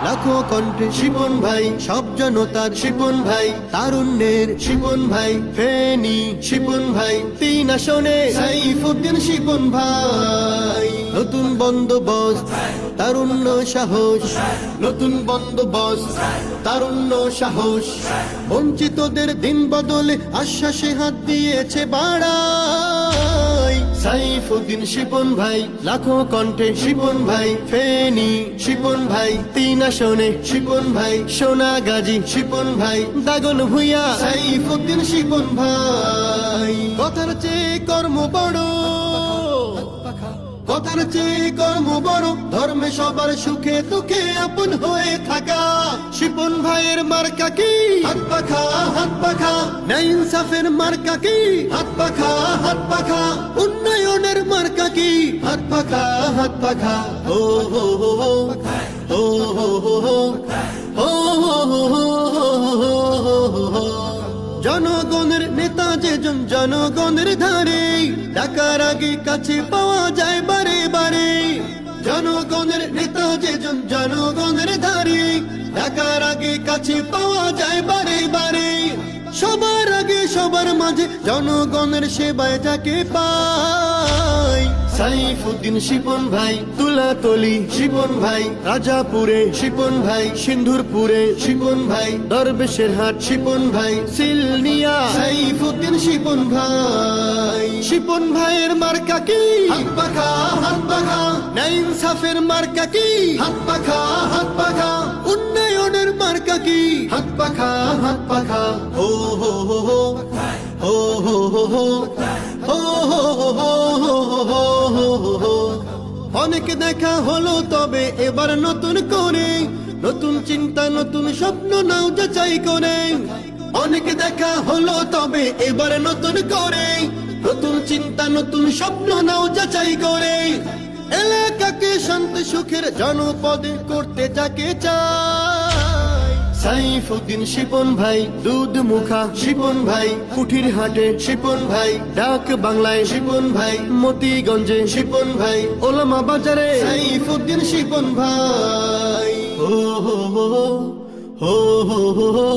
লাখো কণ্ঠে শিপন ভাই, সব জনতার শিপন ভাই, তারুণ্যের শিপন ভাই, ফেনী শিপন ভাই, 3 আসনে সাইফুদ্দিন শিপন ভাই। নতুন বন্দোবস্ত, তারুণ্য সাহস, নতুন বন্দোবস্ত, তারুণ্য সাহস, বঞ্চিতদের দিন বদলে আশ্বাসে হাত দিয়েছে বাড়াই। সাইফুদ্দিন শিপন ভাই, লাখো কণ্ঠে শিপন ভাই, ফেনী শিপন ভাই, 3 আসনে শিপন ভাই, সোনাগাজী শিপন ভাই, দাগন ভূঁইয়া সাইফুদ্দিন শিপন ভাই। কথার চেয়ে কর্ম বড়, কথার চেয়ে কর্ম বড়, ধর্মে সবার সুখে দুঃখে আপন হয়ে থাকা। শিপন ভাইয়ের মার্কা কি? হাত পাখা, হাত পাখা। ন্যায় ইনসাফের মার্কা কি? হাত পাখা, হাত পাখা। উন্নয়নের মার্কা কি? হাত পাখা, হাত পাখা। ও হো হো হো, ও হো হো হো, ও হো হো হো। জনগণের নেতা যেজন জনগণের ধারে, ডাকার আগে কাছে পাওয়া যায় বারে বারে। জনগণের নেতা যেজন জনগণের ধারে, ডাকার আগে কাছে পাওয়া যায় বারে বারে। সবার আগে সবার মাঝে জনগণের সেবায় যাকে পাই। সাইফুদ্দিন শিপন ভাই, তুলাতলি শিপন ভাই, রাজাপুরে শিপন ভাই, সিন্ধুরপুরে শিপন ভাই, দরবেশের হাট শিপন ভাই, সিলনিয়া সাইফুদ্দিন শিপন ভাই। শিপন ভাইয়ের মার্কা কি? হাত পাখা, হাত পাখা। ন্যায় ইনসাফের মার্কা কি? হাত পাখা, হাত পাখা। উন্নয়নের মার্কা কি? হাত পাখা, হাত পাখা। ও হো হো হো, ও হো হো হো, ও হো হো হো। অনেক দেখা হলো তবে এবার নতুন করে, নতুন চিন্তা নতুন স্বপ্ন নাও যাচাই করে। অনেক দেখা হলো তবে এবার নতুন করে, নতুন চিন্তা নতুন স্বপ্ন নাও যাচাই করে। এলাকাকে শান্তি সুখের জনপদে করতে যাকে চায়। সাইফুদ্দিন শিপন ভাই, দুধ মুখা শিপন ভাই, কুঠির হাটে শিপন ভাই, ডাক বাংলায় শিপন ভাই, মতিগঞ্জে শিপন ভাই, ওলামা বাজারে সাইফুদ্দিন শিপন ভাই। ও হো হো হো, হো হো হো।